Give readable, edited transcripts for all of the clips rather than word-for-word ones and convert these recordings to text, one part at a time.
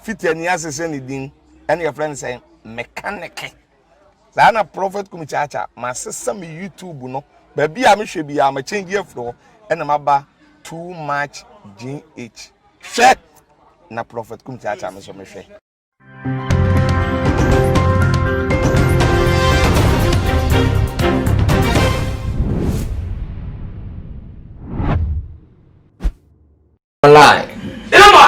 fit any asese ni din and your friend say mechanic na prophet kumichacha ma sesa me YouTube no ba bia me hwe bia ma change afro and maba too much GH hwe na prophet kumichacha me so me hwe online.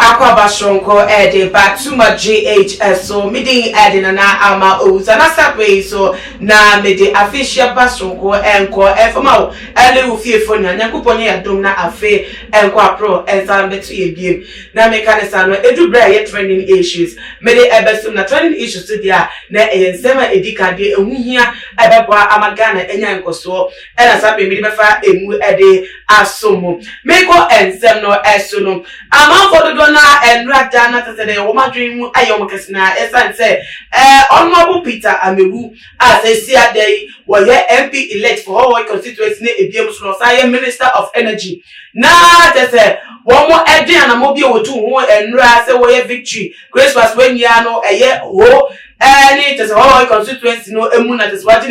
Aqua Shonko Eddie back to my GHS so midi Eddie na Amewu na sabwe so na midi official Bashonko enko efoma ele ufiefo na nyankopon ya dom na afe enko apro ensambetu ebiem na mekanisa no edubra ye trending issues midi ebesum na trending issues dia na ensema edikade ehuhia ebeboa amagana enya nkoso ena sabwe midi befa emu ede asomo meko ensem no esono amanfo do na enrada na tese wo dream ayom kesina esan say honorable Peter Amewu as a CID wo ye MP elect for Hohoe constituency na ebiem so say Minister of Energy na tese wo mo edin na mo bi otu ho enra say wo ye victory grace was when ya no eye ho any tese Hohoe constituency no emu na tese wati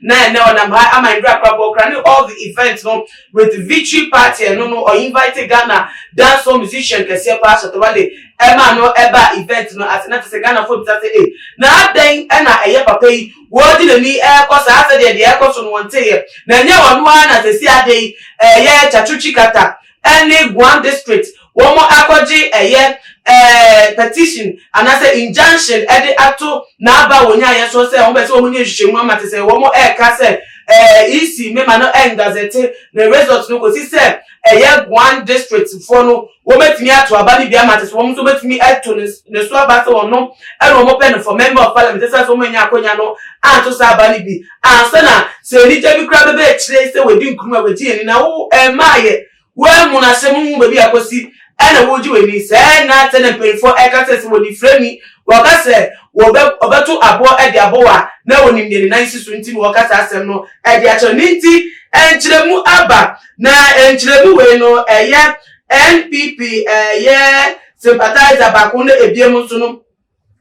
na onam ha amandra kwabo kra all the events no with victory party no or invited Ghana dance musician kese pass to wale ema no eba event no as na tese Ghana for say na den na eye papa yi wo di ni kosa ase de koso no wonte ye na nya wonu na tese ade ye chachuchi kata any one district one more akwaji petition and I say injunction edi ato na aba wonya ye so say won be say won nye hwehwemu amate say one more ka say isi me ma no engazete the result no go see say one district for no wo metimi ato aba ni bia amate so won so metimi ato ne so aba say won no e no mo pen for member of parliament say so manya akonya no anto say aba ni bi ansa na say ni je bi kra be chire say we di nkruma we di ni na wo maaye we mu na se mu be bi akosi ena woji we ni say na tene pay for ekase we ni frame waka say wo be obeto abo e di abowa na woni mde ni 920 waka say asem no e di acho ninti enchiremu aba na enchiremu we no NPP sympathizer bakune ebiem so no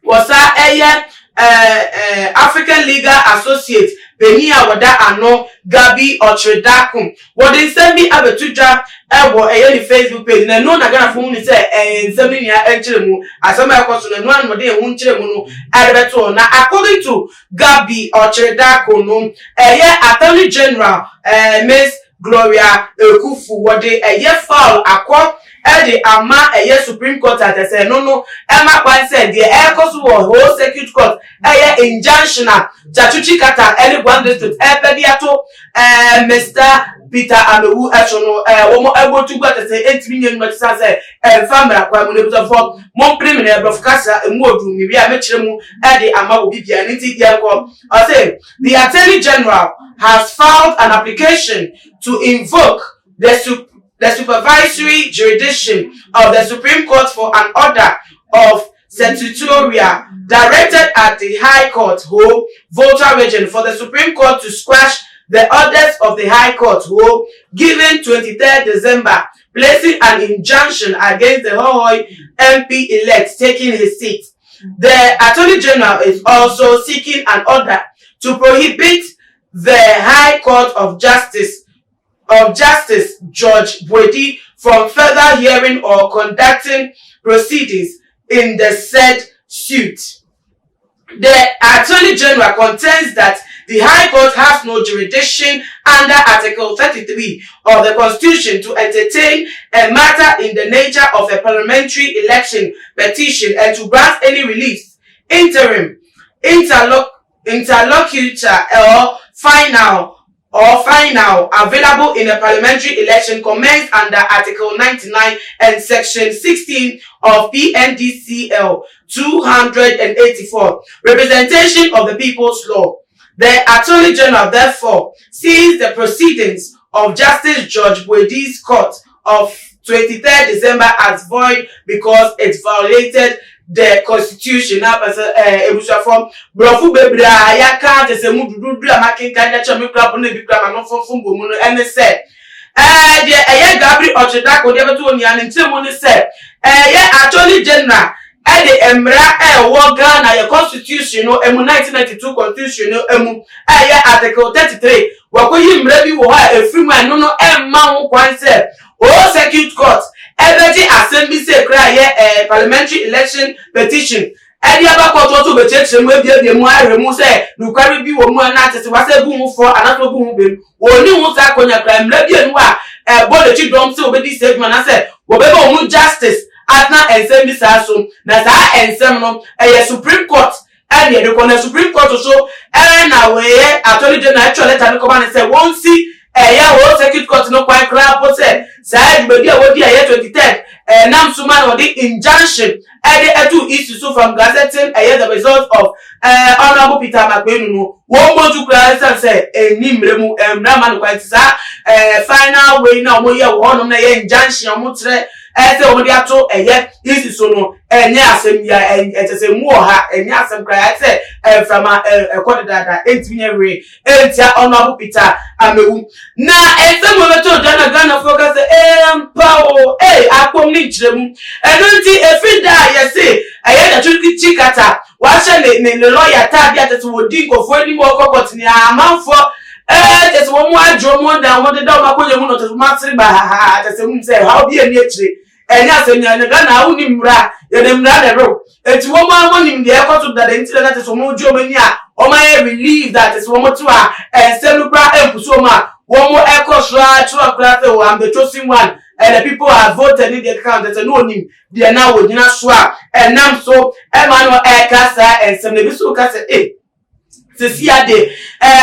wosa African Legal Associate Benia wada ano Gabi Ochredakum wodi sembi abetudwa ebo ni Facebook page na no na Ghana fun ni say sembi nia enchiremu asema yakoso na no an mode ehun chiremu no adebeto na according to Gabi Ochredakum no Attorney General Miss Gloria Ekufu wodi foul akọ the ama Supreme Court at say no Emma Kwan said the Ekosu whole circuit court injunction chachuchi kata any one district pediato Mr. Peter Amewu no womo ego to go to say 8 million much say family kwa mu nebuzo for mon preliminary of kasa emu odum mi bia mechire mu the ama obi bia nti dia ko I say the Attorney General has filed an application to invoke the supervisory jurisdiction of the Supreme Court for an order of certiorari directed at the High Court Hohoe voter region for the Supreme Court to squash the orders of the High Court Hohoe given 23rd December, placing an injunction against the Hohoe MP elect taking his seat. The Attorney General is also seeking an order to prohibit the High Court of Justice Judge Boedi from further hearing or conducting proceedings in the said suit. The Attorney General contends that the High Court has no jurisdiction under Article 33 of the Constitution to entertain a matter in the nature of a parliamentary election petition and to grant any relief, interim, interlocutor or final available in a parliamentary election commenced under Article 99 and Section 16 of PNDCL 284, Representation of the People's Law. The Attorney General therefore sees the proceedings of Justice Judge Boedi's court of 23rd December as void because it violated the Constitution. It was from Brofu Bebra, Yaka, the Semudu, Makin, Kanya, Club, and they said, Gabriel Ochedako, the other two, and Timon said, Attorney General, de emra wo Ghana your constitution no emu 1992 constitution no emu article 33 wakoyi mra bi wo ha efrimu eno no emma ho kwan se o circuit court ebeji assembly say kra ye parliamentary election petition edi abakoto to be cheche mu ebie mu aremu se nukwari bi wo mu na atese wase bu mu for anato bu mu be oni hu sa konya kra mra bi enu a body chi dom se obedi statement na se wo be bo mu justice atna ensem bi sa so na sa ensem no Supreme Court and the corner Supreme Court so na we attorney general actually letter no come and say won see whole circuit court no quite crap but say side be dia wo dia 23rd nam suma no the injunction etu issue so from gazetting the result of honorable Peter Magbenu no won mo to cry say enimre mu emra man quite sa final way na mo ye wo no na ye injunction mo tre ese o dia to issue so no enye asem ya etese mu oha enye asem cry say from court dada entinye we entia honorable Peter Amewu na ese mo beto Ghana focus empower akpom ni jiremu eno nti efida yesi da chikata wa hye ne lawyer ta bia tete wodi nkofo ani mo kokot ni amanfo tete wo mu adwo mo da wo de da makonye mu no tete matri ba ha tete mu se how bi ani akire enya asenya ne Ghana awu ni mra ye ne mra de ro eti wo mu amonim de ekoto da de ntire na tete mo dwo mani a o ma relieve that tete wo mo to a enselu kra empuso ma wo mo ekosra tro kra te wo am the chosen one and the people have voted in the account that no nim they now would not swear and now so Emmanuel Kasa and some nebisu kasa sesia de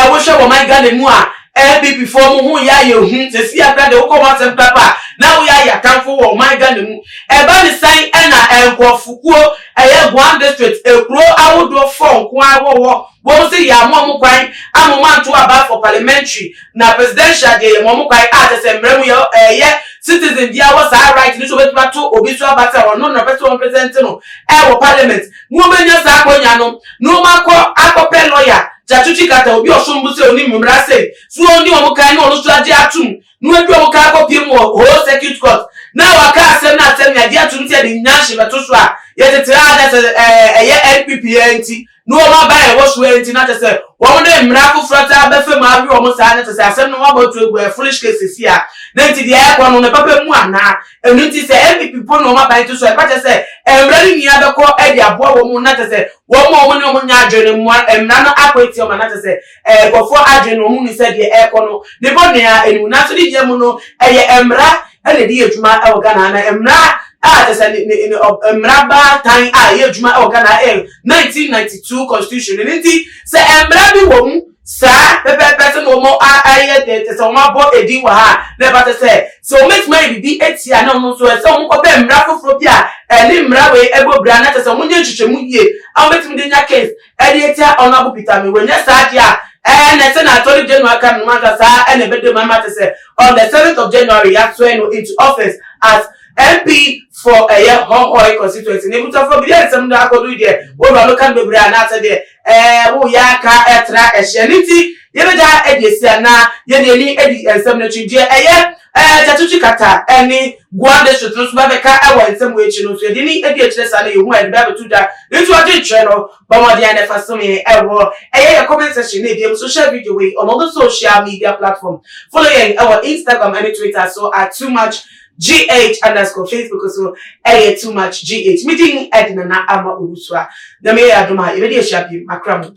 wo hwe wo man Ghana mu a NPP form hu ya ye hu sesia kra de wo come out papa now we are ya kanfo wo man Ghana mu ba ni san na enkofukuo Guam district ekro awodo fon kwa wo say ya mo kwan amoma nto aba for parliamentary na presidential de mo kwan atese mremu ye citizen dia was right ni so betima to obi so abata no na person present no wo parliament mu benya sa akonya no makọ akọpe lawyer jatuchi kata obi osumbu se oni mumra se so oni o kan no so age atum no edu o kan akọpe mu whole circuit court na waka asem na asem ya dia atum se de nyanhye beto so a yetetira ada NPP anti no ma buy wo so anti na tese wo de mra ko frota be fe ma bi wo mo sa na tese asem no wa botu egu foolish cases here na nti de ekwa no ne papa mu ana enu nti se NPP po no ma buy to so e pa tese emra ni nia be ko e de abo wo mu na tese wo mo ni mo nya adwene mu emra no akweti o ma na tese gofo adwene o mu ni se de ekọ no de bo ne a enu na so de je mu no emra ele di ejuma e Ghana na emra tese ni emra tan ye ejuma e Ghana 1992 constitution nti se emra bi wo mu sa person no mo aye de so ma bo edi wa ha le ba say so make my be etia na no so so mo ko be mra foforo bi a ni mra we ebo bra na so mo nye hwehwemu yie a betim de nya case e de etia honorable Peter me we nya sa dia na say na tori January kan ma ka sa na be de mama to say on the 7th of January ya swear into office as MP for Hohoe constituency. Ne buta for biya sem da akodu de wo ba local bebra na ate de wo ya ka etra ehyeniti ye be da ediesia na ye ne ni edi ensem na twije tatuchi kata eni Guam district no so ba be ka ewo ensem we chi no so de ni edi ekire sa na ye hu e ba betu da ntu ade tire no ba mo de ane fa so me ewo your comment section na e social video we on all the social media platform following our Instagram and Twitter so at too much GH_ Facebook so too much GH meeting Edna na ama uruswa na me ya doma e be dey shape makram